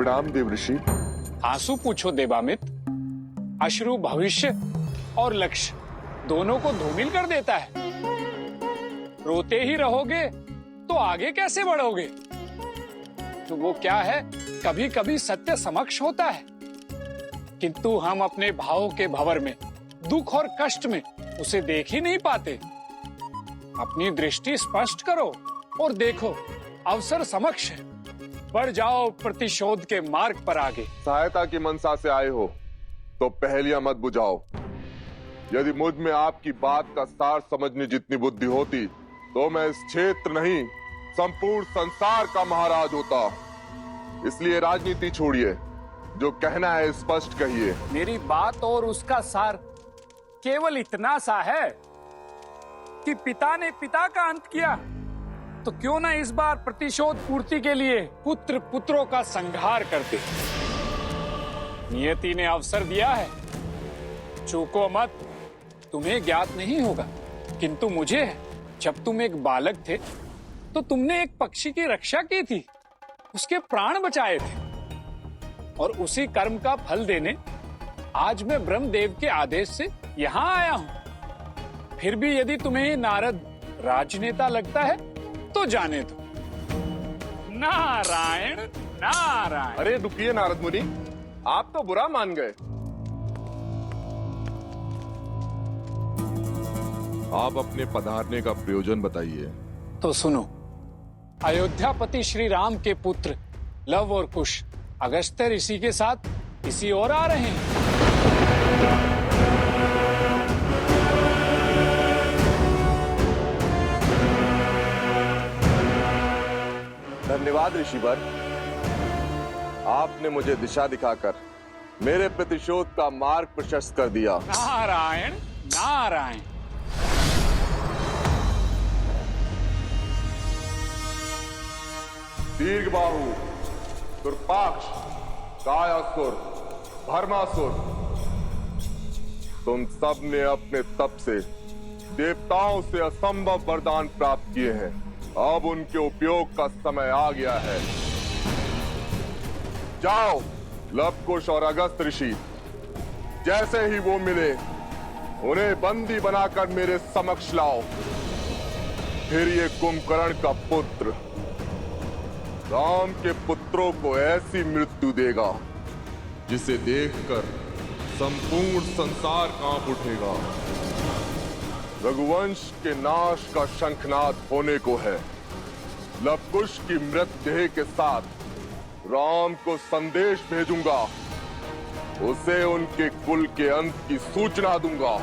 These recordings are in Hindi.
प्रणाम देव ऋषि। आंसू पूछो देवामित। अश्रु भविष्य और लक्ष्य दोनों को धूमिल कर देता है। रोते ही रहोगे तो आगे कैसे बढ़ोगे? तो वो क्या है, कभी कभी सत्य समक्ष होता है, किंतु हम अपने भावों के भंवर में, दुख और कष्ट में उसे देख ही नहीं पाते। अपनी दृष्टि स्पष्ट करो और देखो, अवसर समक्ष है। बढ़ जाओ प्रतिशोध के मार्ग पर आगे। सहायता की मनसा से आए हो तो पहेलियां मत बुझाओ। यदि मुझ में आपकी बात का सार समझने जितनी बुद्धि होती तो मैं इस क्षेत्र नहीं, संपूर्ण संसार का महाराज होता। इसलिए राजनीति छोड़िए, जो कहना है स्पष्ट कहिए। मेरी बात और उसका सार केवल इतना सा है कि पिता ने पिता का अंत किया, तो क्यों ना इस बार प्रतिशोध पूर्ति के लिए पुत्र पुत्रों का संहार करते। नियति ने अवसर दिया है, चूको मत। तुम्हें ज्ञात नहीं होगा, किंतु मुझे है। जब तुम एक बालक थे तो तुमने एक पक्षी की रक्षा की थी, उसके प्राण बचाए थे, और उसी कर्म का फल देने आज मैं ब्रह्मदेव के आदेश से यहाँ आया हूँ। फिर भी यदि तुम्हें नारद राजनेता लगता है तो जाने दो। नारायण नारायण। अरे रुकिए नारद मुनि, आप तो बुरा मान गए। आप अपने पधारने का प्रयोजन बताइए। तो सुनो, अयोध्यापति श्री राम के पुत्र लव और कुश अगस्त्य ऋषि के साथ इसी ओर आ रहे हैं। धन्यवाद ऋषिवर, आपने मुझे दिशा दिखाकर मेरे प्रतिशोध का मार्ग प्रशस्त कर दिया। नारायण नारायण। दीर्घबाहु, दुर्पाक्ष, कायासुर, भर्मासुर, तुम सब ने अपने तप से देवताओं से असंभव वरदान प्राप्त किए हैं। अब उनके उपयोग का समय आ गया है। जाओ, लवकुश और अगस्त ऋषि, जैसे ही वो मिले उन्हें बंदी बनाकर मेरे समक्ष लाओ। फिर ये कुंभकर्ण का पुत्र राम के पुत्रों को ऐसी मृत्यु देगा जिसे देखकर संपूर्ण संसार कांप उठेगा। रघुवंश के नाश का शंखनाद होने को है। लवकुश की मृतदेह के साथ राम को संदेश भेजूंगा, उसे उनके कुल के अंत की सूचना दूंगा।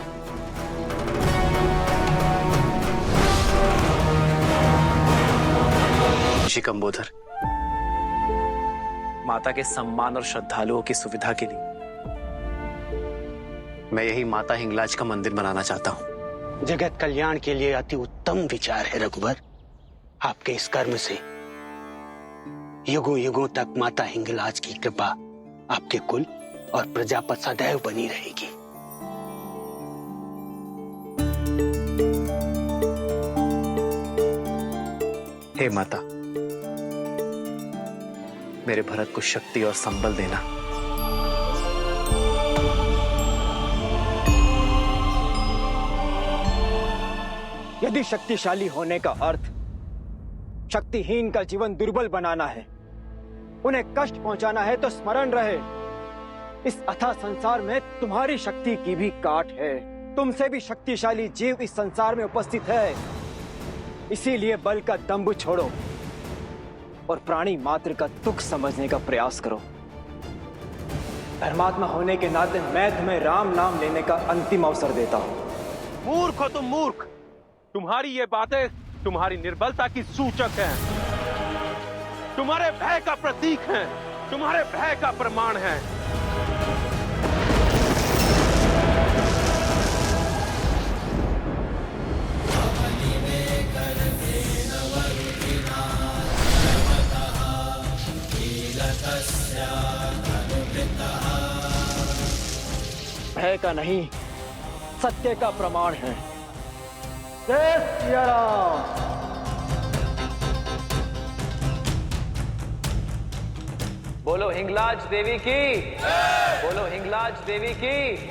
ऋषि कंबोधर, माता के सम्मान और श्रद्धालुओं की सुविधा के लिए मैं यही माता हिंगलाज का मंदिर बनाना चाहता हूं। जगत कल्याण के लिए अति उत्तम विचार है रघुवर। आपके इस कर्म से युगों युगों तक माता हिंगलाज की कृपा आपके कुल और प्रजा पर सदैव बनी रहेगी। हे माता, मेरे भरत को शक्ति और संबल देना। यदि शक्तिशाली होने का अर्थ शक्तिहीन का जीवन दुर्बल बनाना है, उन्हें कष्ट पहुंचाना है, तो स्मरण रहे, इस अथाह संसार में तुम्हारी शक्ति की भी काट है। तुमसे भी शक्तिशाली जीव इस संसार में उपस्थित है। इसीलिए बल का दंभ छोड़ो और प्राणी मात्र का तुक समझने का प्रयास करो। धर्मात्मा होने के नाते मैं तुम्हें राम नाम लेने का अंतिम अवसर देता हूं। मूर्ख हो तुम, मूर्ख। तुम्हारी ये बातें तुम्हारी निर्बलता की सूचक हैं, तुम्हारे भय का प्रतीक हैं, तुम्हारे भय का प्रमाण है। भय का नहीं, सत्य का प्रमाण है। जय सिया राम। बोलो हिंगलाज देवी की, बोलो हिंगलाज देवी की।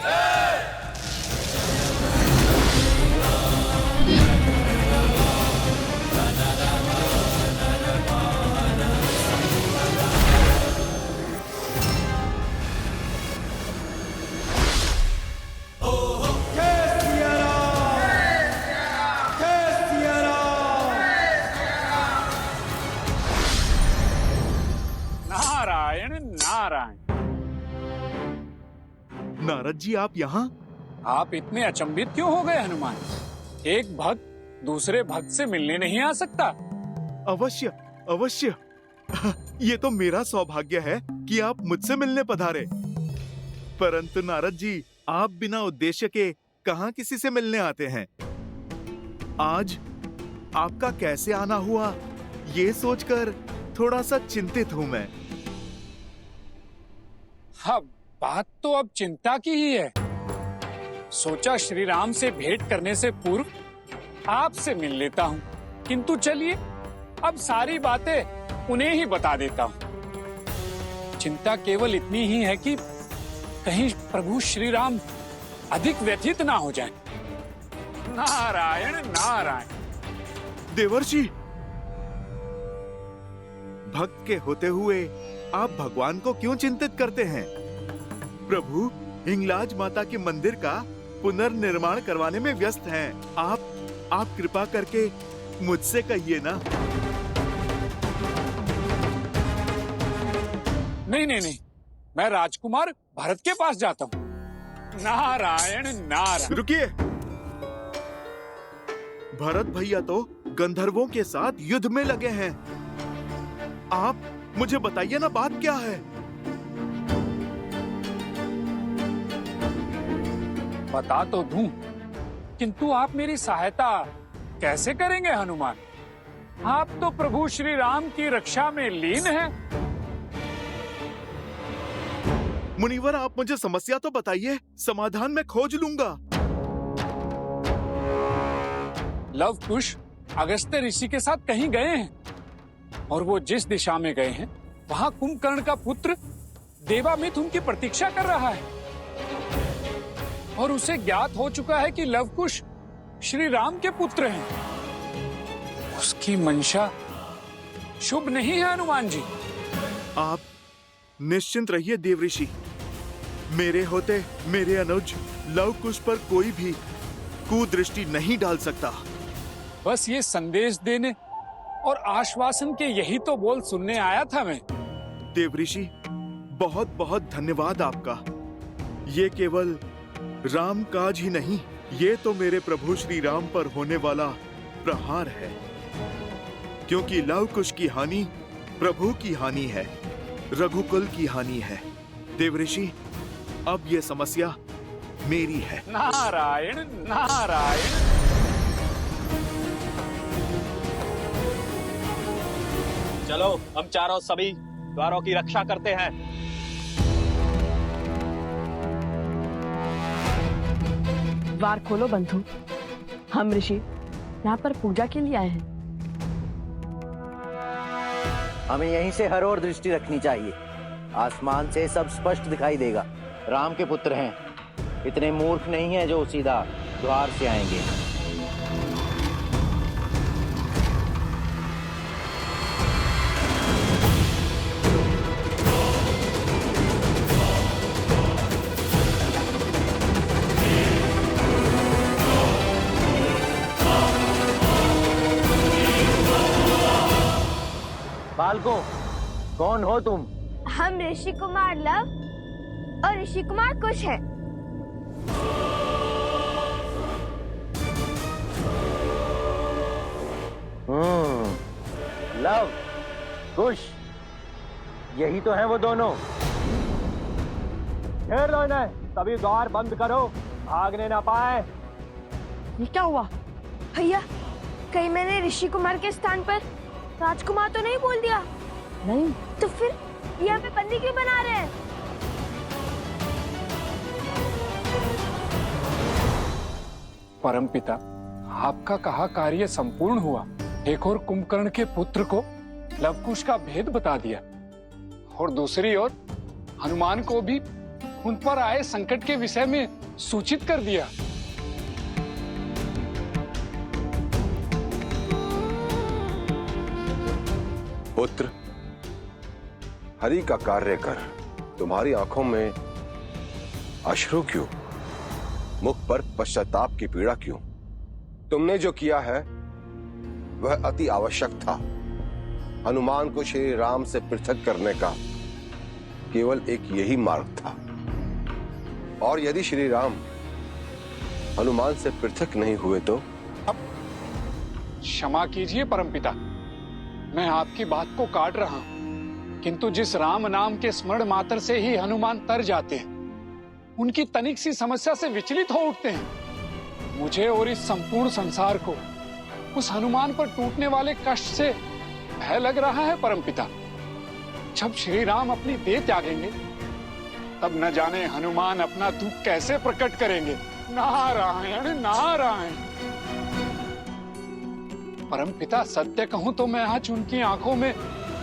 नारायण नारायण। नारद जी आप यहाँ? आप इतने अचंभित क्यों हो गए हनुमान? एक भक्त दूसरे भक्त से मिलने नहीं आ सकता? अवश्य अवश्य। ये तो मेरा सौभाग्य है कि आप मुझसे मिलने पधारे। परंतु नारद जी, आप बिना उद्देश्य के कहाँ किसी से मिलने आते हैं? आज आपका कैसे आना हुआ, ये सोचकर थोड़ा सा चिंतित हूँ मैं। हाँ, बात तो अब चिंता की ही है। सोचा श्री राम से भेंट करने से पूर्व आपसे मिल लेता हूँ, किंतु चलिए अब सारी बातें उन्हें ही बता देता हूँ। चिंता केवल इतनी ही है कि कहीं प्रभु श्री राम अधिक व्यथित ना हो जाएं। नारायण नारायण। देवर्षि, भक्त के होते हुए आप भगवान को क्यों चिंतित करते हैं? प्रभु हिंगलाज माता के मंदिर का पुनर्निर्माण करवाने में व्यस्त हैं। आप कृपा करके मुझसे कहिए ना। नहीं, मैं राजकुमार भरत के पास जाता हूँ। नारायण नारायण। रुकिए, भरत भैया तो गंधर्वों के साथ युद्ध में लगे हैं। आप मुझे बताइए ना, बात क्या है? बता तो दूं, किंतु आप मेरी सहायता कैसे करेंगे हनुमान? आप तो प्रभु श्री राम की रक्षा में लीन हैं। मुनिवर, आप मुझे समस्या तो बताइए, समाधान मैं खोज लूंगा। लव कुश अगस्त्य ऋषि के साथ कहीं गए हैं, और वो जिस दिशा में गए हैं वहां कुंभकर्ण का पुत्र देवामित उनकी प्रतीक्षा कर रहा है, और उसे ज्ञात हो चुका है कि लव कुश श्री राम के पुत्र हैं। उसकी मंशा शुभ नहीं है हनुमान जी। आप निश्चिंत रहिए देवऋषि। मेरे होते मेरे अनुज लव कुश पर कोई भी कुदृष्टि नहीं डाल सकता। बस ये संदेश देने और आश्वासन के यही तो बोल सुनने आया था मैं। देवऋषि, बहुत बहुत धन्यवाद आपका। ये केवल राम काज ही नहीं, ये तो मेरे प्रभु श्री राम पर होने वाला प्रहार है, क्योंकि लव कुश की हानि प्रभु की हानि है, रघुकुल की हानि है। देवऋषि, अब ये समस्या मेरी है। नारायण नारायण। चलो हम चारों सभी द्वारों की रक्षा करते हैं। द्वार खोलो बंधु। हम ऋषि यहाँ पर पूजा के लिए आए हैं। हमें यहीं से हर ओर दृष्टि रखनी चाहिए। आसमान से सब स्पष्ट दिखाई देगा। राम के पुत्र हैं, इतने मूर्ख नहीं हैं जो सीधा द्वार से आएंगे। बालकों, कौन हो तुम? हम ऋषि कुमार लव और ऋषि कुमार कुश हैं। लव, कुश, यही तो हैं वो दोनों। घेर दो इन्हें, सभी द्वार बंद करो, भागने ना पाए। ये क्या हुआ? भैया, कहीं मैंने ऋषि कुमार के स्थान पर राजकुमार तो नहीं बोल दिया? नहीं। तो फिर यहाँ पे बंदी क्यों बना रहे हैं? परमपिता, आपका कहा कार्य संपूर्ण हुआ। एक और कुंभकर्ण के पुत्र को लवकुश का भेद बता दिया, और दूसरी ओर हनुमान को भी उन पर आए संकट के विषय में सूचित कर दिया। पुत्र, हरि का कार्य कर। तुम्हारी आंखों में अश्रु क्यों? मुख पर पश्चाताप की पीड़ा क्यों? तुमने जो किया है वह अति आवश्यक था। हनुमान को श्री राम से पृथक करने का केवल एक यही मार्ग था। और यदि श्री राम हनुमान से पृथक नहीं हुए तो? क्षमा कीजिए परमपिता, मैं आपकी बात को काट रहा हूं, किंतु जिस राम नाम के स्मरण मात्र से ही हनुमान तर जाते हैं, उनकी तनिक सी समस्या से विचलित हो उठते हैं। मुझे और इस संपूर्ण संसार को उस हनुमान पर टूटने वाले कष्ट से भय लग रहा है परमपिता। जब श्री राम अपनी देह त्यागेंगे तब न जाने हनुमान अपना दुख कैसे प्रकट करेंगे। नारायण नारायण। परमपिता, सत्य कहूं तो मैं आज उनकी आंखों में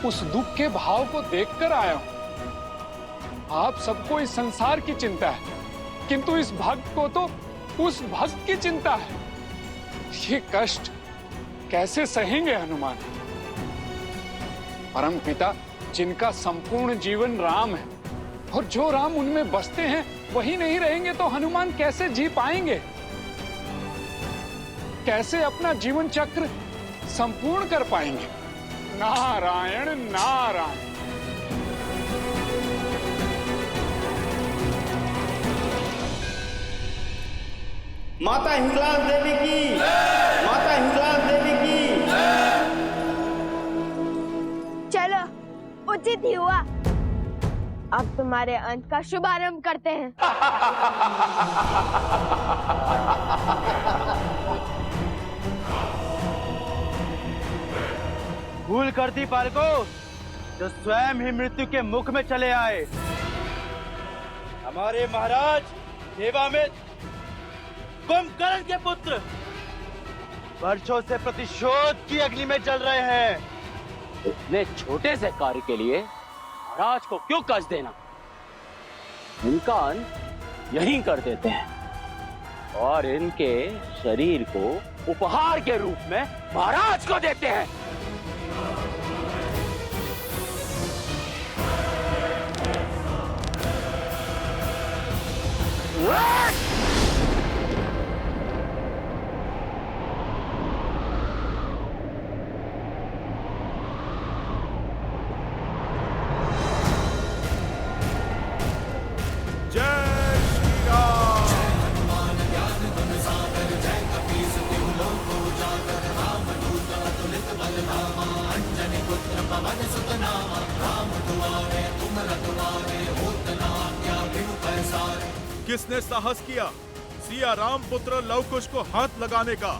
उस दुख के भाव को देखकर आया हूं। आप सबको इस संसार की चिंता है, किंतु इस भक्त को तो उस भक्त की चिंता है। ये कष्ट कैसे सहेंगे हनुमान? परमपिता, जिनका संपूर्ण जीवन राम है और जो राम उनमें बसते हैं वही नहीं रहेंगे तो हनुमान कैसे जी पाएंगे? कैसे अपना जीवन चक्र संपूर्ण कर पाएंगे? नारायण नारायण। माता हिंगलाज देवी की, माता हिंगलाज देवी की। चलो, उचित ही हुआ। अब तुम्हारे अंत का शुभारंभ करते हैं। भूल कर दी बालको, जो स्वयं ही मृत्यु के मुख में चले आए। हमारे महाराज देवामित कुंभकर्ण के पुत्र वर्षों से प्रतिशोध की अग्नि में जल रहे हैं। इतने छोटे से कार्य के लिए महाराज को क्यों कष्ट देना? इनका अंत यहीं कर देते हैं और इनके शरीर को उपहार के रूप में महाराज को देते हैं। किसने साहस किया सिया राम पुत्र लव कुश को हाथ लगाने का?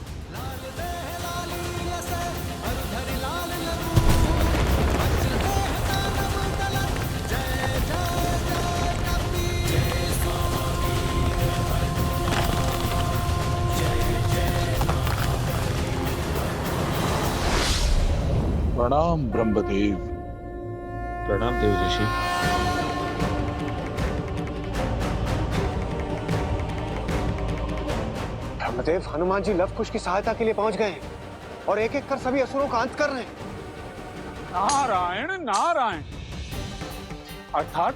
प्रणाम ब्रह्मदेव। प्रणाम देव ऋषि। ब्रह्मदेव, हनुमान जी लव कुश की सहायता के लिए पहुंच गए हैं और एक एक कर सभी असुरों का अंत कर रहे हैं। नारायण नारायण। अर्थात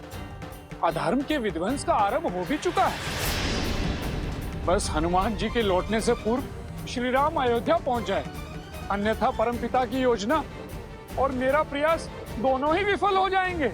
अधर्म के विध्वंस का आरंभ हो भी चुका है। बस हनुमान जी के लौटने से पूर्व श्री राम अयोध्या पहुंच जाए, अन्यथा परमपिता की योजना और मेरा प्रयास दोनों ही विफल हो जाएंगे।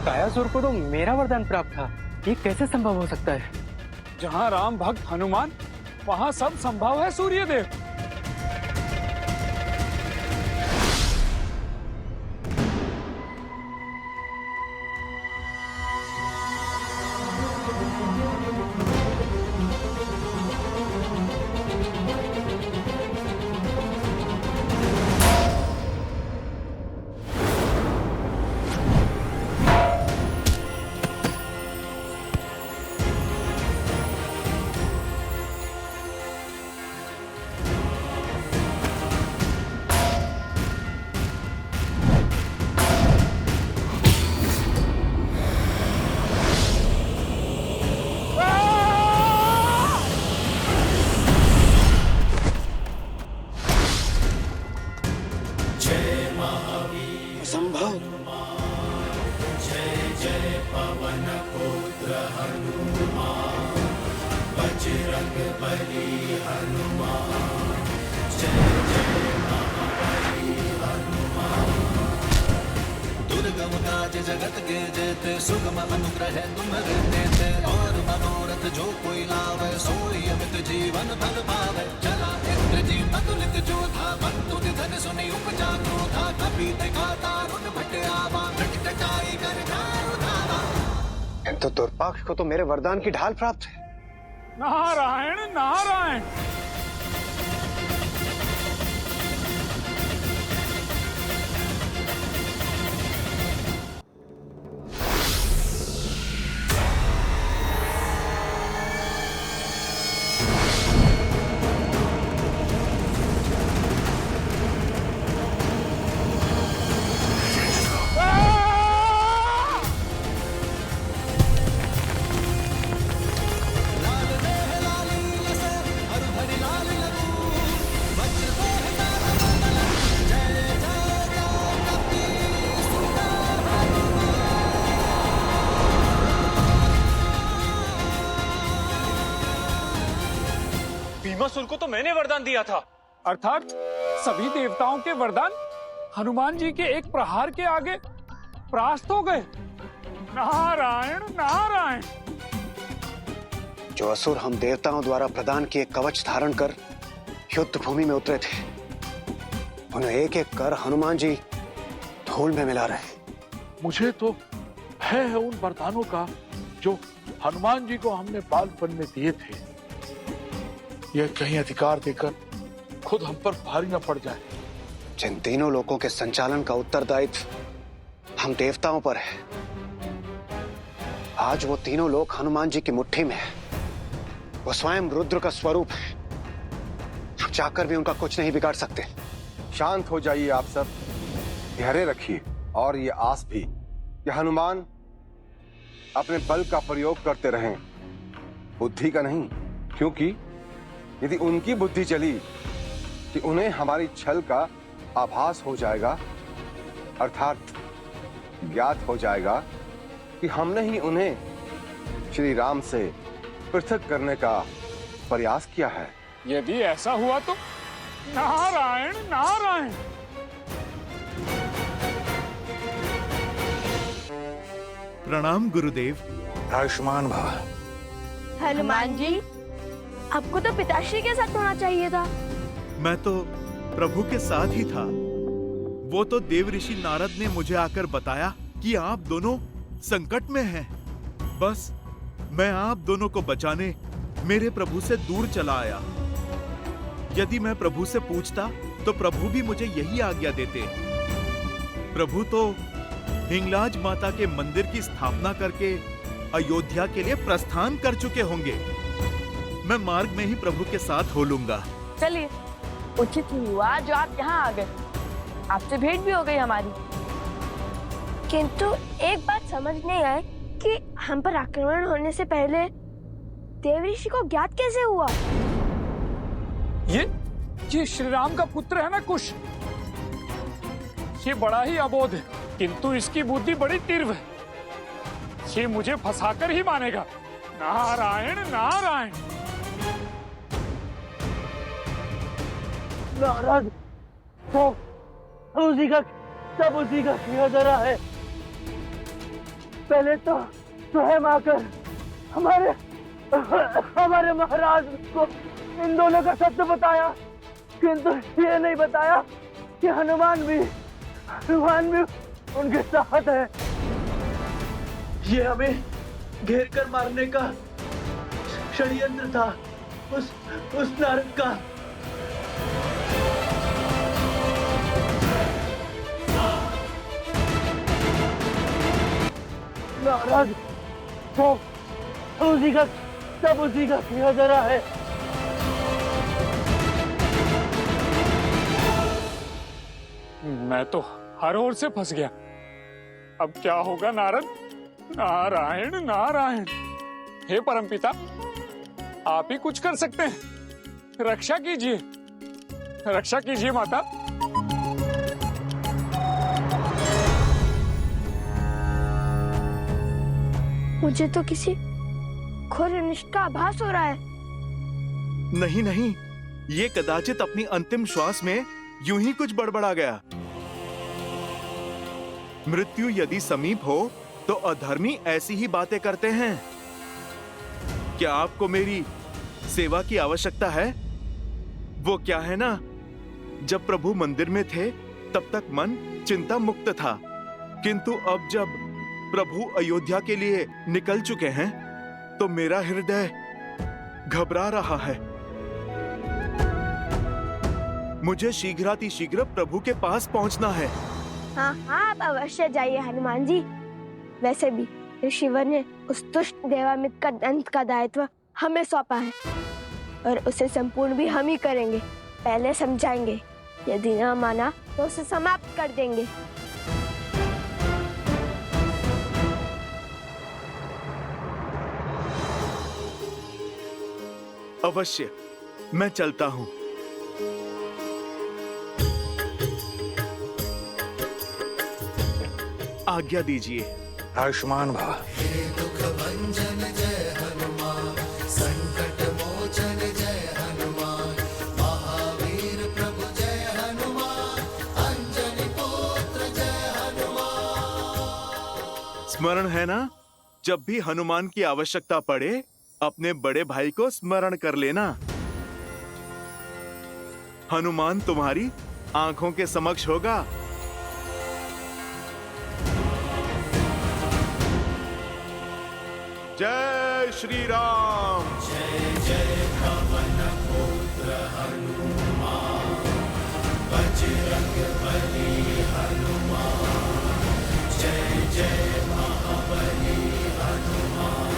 कायासुर को तो मेरा वरदान प्राप्त था, ये कैसे संभव हो सकता है? जहां राम भक्त हनुमान, वहां सब संभव है सूर्यदेव। दुर्गम काज जगत के जेते सुगम अनुग्रह तुम देते और मनोरथ जो कोई लावे सोई अमित जीवन फल पावे चला इंद्रजीत अतुलित जो था बंधु निधन सुनी उपजा क्रोधा कपि दिखाता रुन भट आवा टटटाई कर ठार उठावा। तो दुर्पाक्ष को तो मेरे वरदान की ढाल प्राप्त है। नारायण नारायण। भीमासुर को तो मैंने वरदान दिया था। अर्थात सभी देवताओं के वरदान हनुमान जी के एक प्रहार के आगे परास्त हो गए। नारायण नारायण। जो असुर हम देवताओं द्वारा प्रदान किए कवच धारण कर युद्ध भूमि में उतरे थे, उन्हें एक एक कर हनुमान जी धूल में मिला रहे। मुझे तो है उन वरदानों का जो हनुमान जी को हमने बालपन में दिए थे। यह कहीं अधिकार देकर खुद हम पर भारी न पड़ जाए। जिन तीनों लोगों के संचालन का उत्तरदायित्व हम देवताओं पर है, आज वो तीनों लोग हनुमान जी की मुट्ठी में है। वो स्वयं रुद्र का स्वरूप है। हम चाहकर भी उनका कुछ नहीं बिगाड़ सकते। शांत हो जाइए आप सब, धैर्य रखिए और ये आस भी कि हनुमान अपने बल का प्रयोग करते रहें, बुद्धि का नहीं। क्योंकि यदि उनकी बुद्धि चली कि उन्हें हमारी छल का आभास हो जाएगा, अर्थात ज्ञात हो जाएगा कि हमने ही उन्हें श्री राम से पृथक करने का प्रयास किया है। यदि ऐसा हुआ तो नारायण नारायण। प्रणाम गुरुदेव। आयुष्मान भव। हनुमान जी, आपको तो पिताश्री के साथ होना चाहिए था। मैं तो प्रभु के साथ ही था। वो तो देव ऋषि नारद ने मुझे आकर बताया कि आप दोनों संकट में हैं। बस मैं आप दोनों को बचाने मेरे प्रभु से दूर चला आया। यदि मैं प्रभु से पूछता तो प्रभु भी मुझे यही आज्ञा देते। प्रभु तो हिंगलाज माता के मंदिर की स्थापना करके अयोध्या के लिए प्रस्थान कर चुके होंगे। मैं मार्ग में ही प्रभु के साथ हो लूंगा। चलिए, उचित ही हुआ जो आप यहाँ आ गए। आपसे भेंट भी हो गई हमारी। किंतु एक बात समझ नहीं आई कि हम पर आक्रमण होने से पहले देव ऋषि को ज्ञात कैसे हुआ? ये श्री राम का पुत्र है ना कुश। ये बड़ा ही अबोध है, किंतु इसकी बुद्धि बड़ी तीव्र है। ये मुझे फंसाकर ही मानेगा। नारायण नारायण। नाराज तो उसी का सब उसी का किया जा रहा है। पहले तो स्वयं आकर हमारे महाराज को इन दोनों का सत्य बताया, किंतु ये नहीं बताया कि हनुमान भी उनके साथ है। ये हमें घेर कर मारने का षड्यंत्र था उस नारद का। नाराज तो उसी का सब उसी का किया जा रहा है। मैं तो हर ओर से फंस गया। अब क्या होगा नारद? नारायण नारायण। हे परमपिता, आप ही कुछ कर सकते हैं। रक्षा कीजिए, रक्षा कीजिए माता। मुझे तो किसी घोर अनिष्ट का आभास हो रहा है। नहीं नहीं, ये कदाचित अपनी अंतिम श्वास में यूं ही कुछ बड़बड़ा गया। मृत्यु यदि समीप हो तो अधर्मी ऐसी ही बातें करते हैं। क्या आपको मेरी सेवा की आवश्यकता है? वो क्या है ना, जब प्रभु मंदिर में थे तब तक मन चिंता मुक्त था, किंतु अब जब प्रभु अयोध्या के लिए निकल चुके हैं तो मेरा हृदय घबरा रहा है। मुझे शीघ्रातिशीघ्र प्रभु के पास पहुंचना है। हाँ हाँ, आप अवश्य जाइए हनुमान जी। वैसे भी ऋषिवर ने उस दुष्ट देवामित का दंत का दायित्व हमें सौंपा है और उसे संपूर्ण भी हम ही करेंगे। पहले समझाएंगे, यदि न माना तो उसे समाप्त कर देंगे। अवश्य, मैं चलता हूं। आज्ञा दीजिए। आयुष्मान भव। दुख भंजन जय हनुमान, संकट मोचन जय हनुमान, महावीर प्रभु जय हनुमान, अंजनी पुत्र जय हनुमान। स्मरण है ना, जब भी हनुमान की आवश्यकता पड़े अपने बड़े भाई को स्मरण कर लेना। हनुमान तुम्हारी आंखों के समक्ष होगा। जय श्री राम। जय जय पवन पुत्र हनुमान, बजरंग बली हनुमान, जय जय महाबली हनुमान।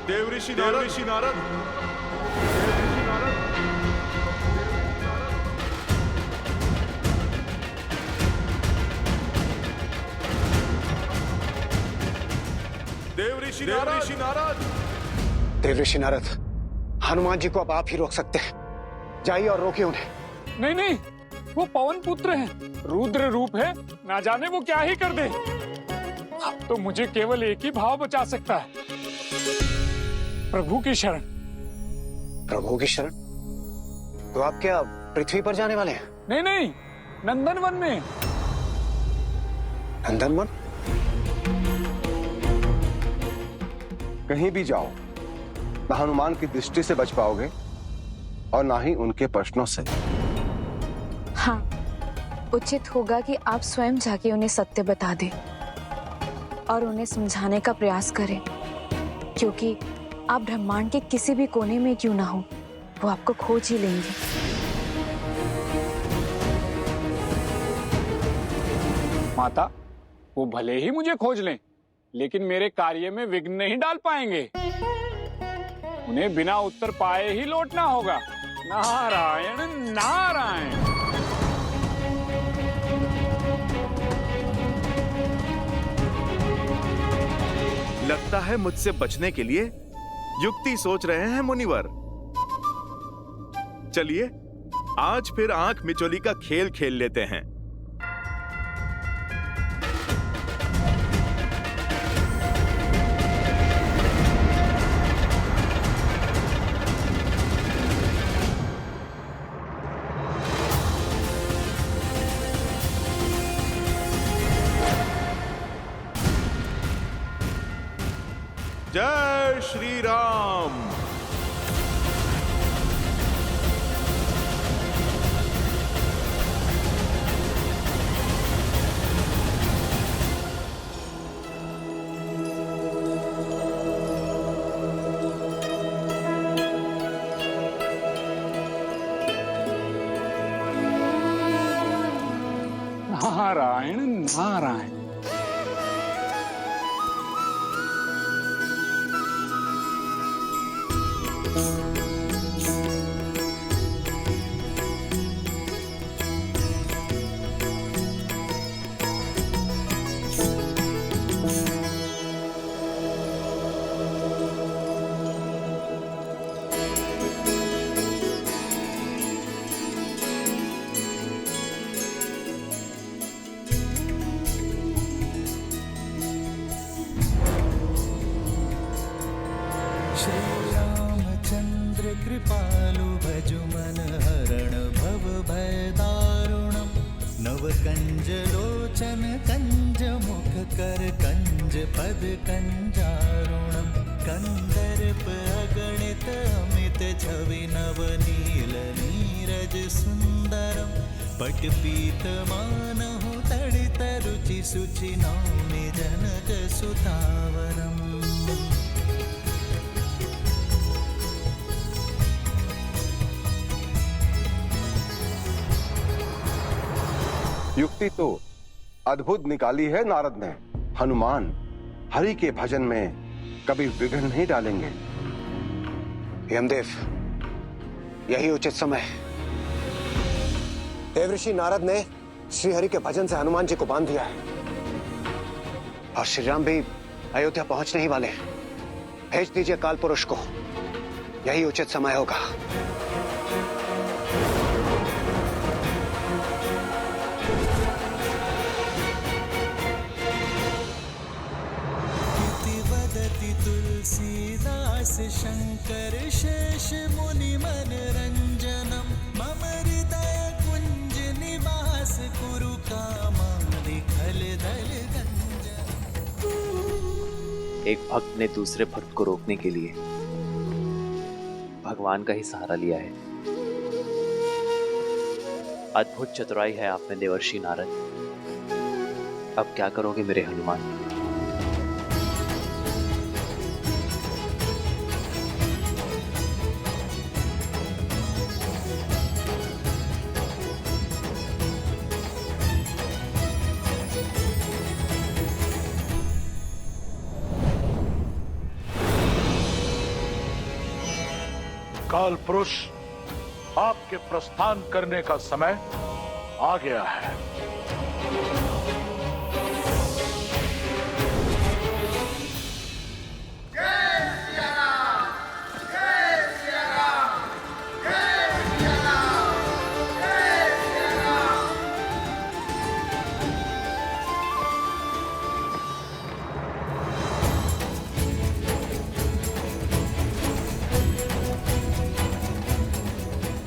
देव ऋषि नारद। देव ऋषि नारद। देव ऋषि नारद, हनुमान जी को अब आप ही रोक सकते हैं। जाइए और रोकिए उन्हें। नहीं नहीं, वो पवन पुत्र हैं, रुद्र रूप है, ना जाने वो क्या ही कर दे। अब तो मुझे केवल एक ही भाव बचा सकता है, प्रभु की शरण। प्रभु की शरण? तो आप क्या पृथ्वी पर जाने वाले हैं? नहीं नहीं, नंदनवन में। नंदनवन? कहीं भी जाओ, ना हनुमान की दृष्टि से बच पाओगे और ना ही उनके प्रश्नों से। हाँ, उचित होगा कि आप स्वयं जाके उन्हें सत्य बता दें और उन्हें समझाने का प्रयास करें, क्योंकि आप ब्रह्मांड के किसी भी कोने में क्यों ना हो, वो आपको खोज ही लेंगे। माता, वो भले ही मुझे खोज लें, लेकिन मेरे कार्य में विघ्न नहीं डाल पाएंगे। उन्हें बिना उत्तर पाए ही लौटना होगा। नारायण नारायण। लगता है मुझसे बचने के लिए युक्ति सोच रहे हैं मुनिवर। चलिए आज फिर आंख मिचोली का खेल खेल लेते हैं। जय श्री राम। नारायण नारायण। कुंज लोचन कंज मुख कर कंज पद कंजारुणम कंदर्प अगणित अमित छवि नवनील नीरज सुंदरम पटपीत मानहु तड़ित रुचि सुचि नौमि जनक सुतावरम। युक्ति तो अद्भुत निकाली है नारद ने। हनुमान हरि के भजन में कभी विघ्न नहीं डालेंगे। यमदेव, यही उचित समय है। देवऋषि नारद ने श्रीहरि के भजन से हनुमान जी को बांध दिया है और श्री राम भी अयोध्या पहुंचने ही वाले हैं। भेज दीजिए काल पुरुष को, यही उचित समय होगा। तुलसीदास शंकर शेष मुनि मन रंजनम मम हृदय कुंज निवास कुरु कामादि खल दल गंजन। एक भक्त ने दूसरे भक्त को रोकने के लिए भगवान का ही सहारा लिया है। अद्भुत चतुराई है आप में देवर्षि नारद। अब क्या करोगे मेरे हनुमान? काल पुरुष, आपके प्रस्थान करने का समय आ गया है।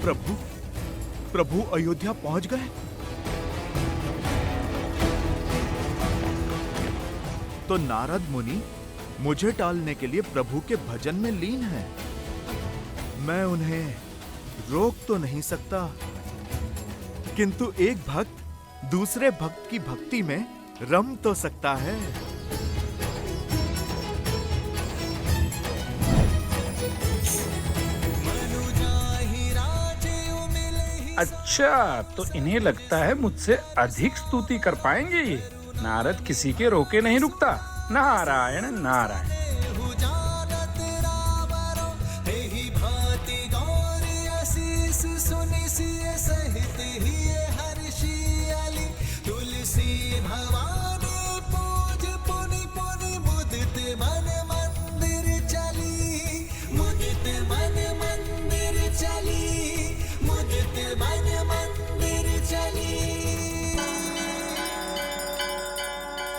प्रभु, प्रभु अयोध्या पहुंच गए? तो नारद मुनि मुझे टालने के लिए प्रभु के भजन में लीन हैं। मैं उन्हें रोक तो नहीं सकता, किंतु एक भक्त दूसरे भक्त की भक्ति में रम तो सकता है। अच्छा, तो इन्हें लगता है मुझसे अधिक स्तुति कर पाएंगे ये। नारद किसी के रोके नहीं रुकता। नारायण नारायण। तुलसी भवानी पूज पुनि पुनि मुदित मन मंदिर चली, मुदित मन मंदिर चली, मुदित मन मंदिर चली।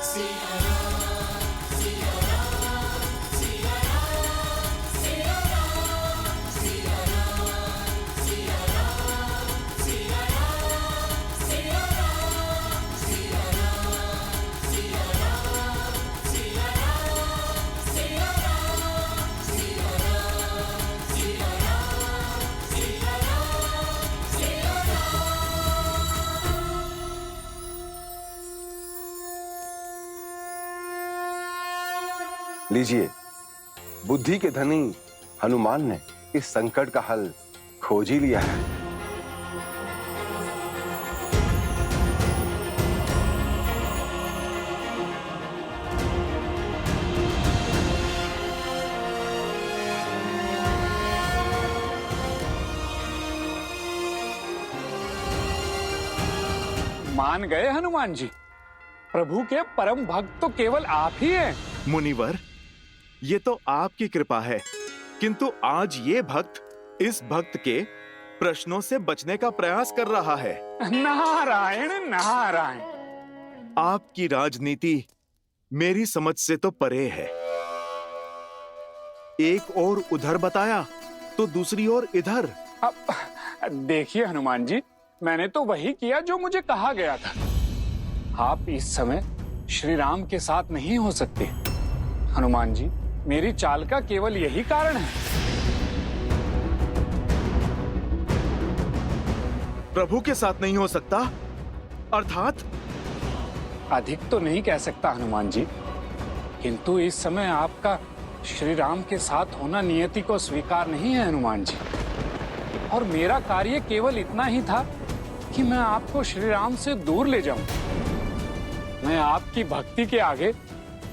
सिया राम, सिया राम, सिया राम, सिया राम, सिया राम, सिया राम, सिया राम, सिया राम, सिया राम, सिया राम, सिया राम, सिया राम, सिया राम, सिया राम, सिया राम, सिया लीजिए, बुद्धि के धनी हनुमान ने इस संकट का हल खोज ही लिया है। मान गए हनुमान जी? प्रभु के परम भक्त तो केवल आप ही हैं। मुनिवर, ये तो आपकी कृपा है, किंतु आज ये भक्त इस भक्त के प्रश्नों से बचने का प्रयास कर रहा है। नारायण नारायण। आपकी राजनीति मेरी समझ से तो परे है। एक और उधर बताया तो दूसरी ओर इधर। देखिए हनुमान जी, मैंने तो वही किया जो मुझे कहा गया था। आप इस समय श्री राम के साथ नहीं हो सकते। हनुमान जी, मेरी चाल का केवल यही कारण है। प्रभु के साथ नहीं हो सकता अर्थात? अधिक तो नहीं कह सकता हनुमान जी, किंतु इस समय आपका श्री राम के साथ होना नियति को स्वीकार नहीं है हनुमान जी। और मेरा कार्य केवल इतना ही था कि मैं आपको श्री राम से दूर ले जाऊं। मैं आपकी भक्ति के आगे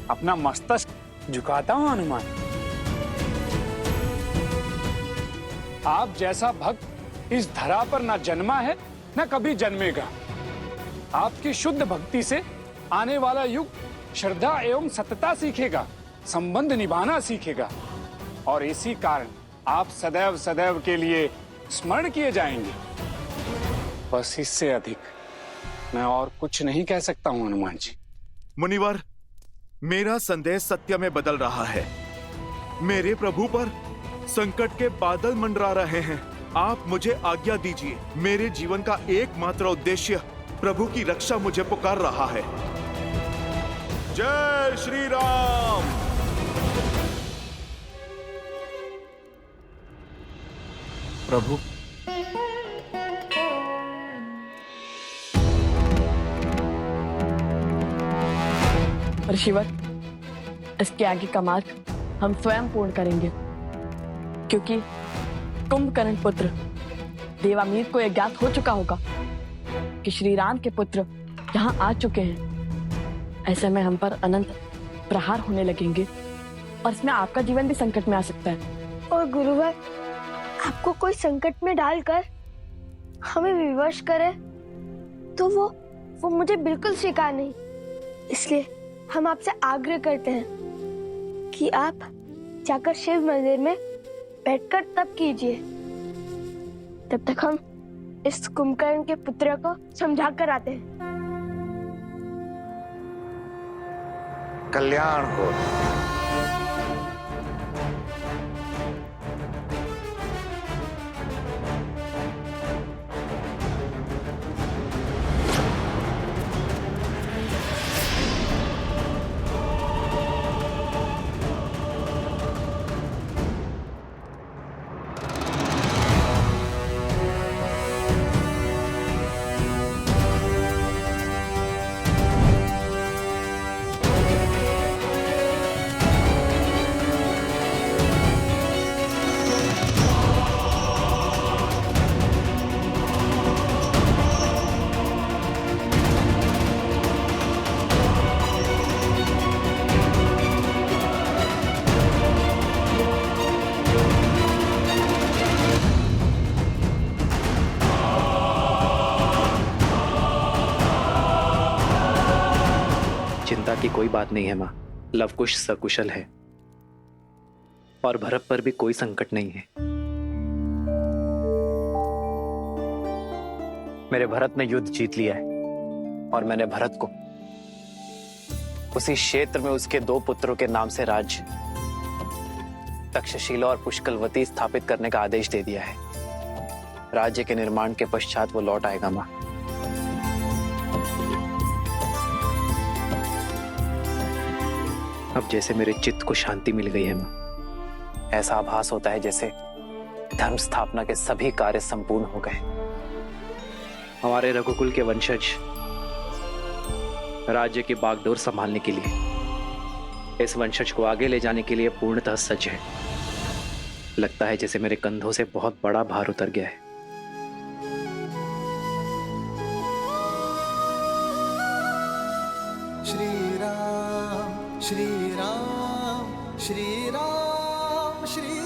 अपना मस्तक झुकाता हूं हनुमान। आप जैसा भक्त इस धरा पर न जन्मा है न कभी जन्मेगा। आपकी शुद्ध भक्ति से आने वाला युग श्रद्धा एवं सत्यता सीखेगा, संबंध निभाना सीखेगा, और इसी कारण आप सदैव सदैव के लिए स्मरण किए जाएंगे। बस इससे अधिक मैं और कुछ नहीं कह सकता हूं हनुमान जी। मुनिवर, मेरा संदेश सत्य में बदल रहा है। मेरे प्रभु पर संकट के बादल मंडरा रहे हैं। आप मुझे आज्ञा दीजिए। मेरे जीवन का एकमात्र उद्देश्य प्रभु की रक्षा मुझे पुकार रहा है। जय श्री राम। प्रभु, ऋषिवर, इसके आगे का मार्ग हम स्वयं पूर्ण करेंगे, क्योंकि कुंभकर्ण पुत्र देवामीर को यह ज्ञात हो चुका होगा कि श्री राम के पुत्र यहाँ आ चुके हैं। ऐसे में हम पर अनंत प्रहार होने लगेंगे और इसमें आपका जीवन भी संकट में आ सकता है। और गुरुवर, आपको कोई संकट में डालकर हमें विवश करे तो वो मुझे बिल्कुल स्वीकार नहीं। इसलिए हम आपसे आग्रह करते हैं कि आप जाकर शिव मंदिर में बैठकर तप कीजिए। तब तक हम इस कुंभकर्ण के पुत्र को समझा कर आते हैं। कल्याण हो। चिंता की कोई बात नहीं है माँ। लवकुश सकुशल है और भरत पर भी कोई संकट नहीं है। मेरे भरत ने युद्ध जीत लिया है और मैंने भरत को उसी क्षेत्र में उसके 2 पुत्रों के नाम से राज्य तक्षशिला और पुष्कलवती स्थापित करने का आदेश दे दिया है। राज्य के निर्माण के पश्चात वो लौट आएगा माँ। अब जैसे मेरे चित्त को शांति मिल गई है माँ। ऐसा आभास होता है जैसे धर्म स्थापना के सभी कार्य संपूर्ण हो गए। हमारे रघुकुल के वंशज राज्य की बागडोर संभालने के लिए, इस वंशज को आगे ले जाने के लिए पूर्णतः सज्ज है। लगता है जैसे मेरे कंधों से बहुत बड़ा भार उतर गया है। श्री राम श्री राम श्री राम श्री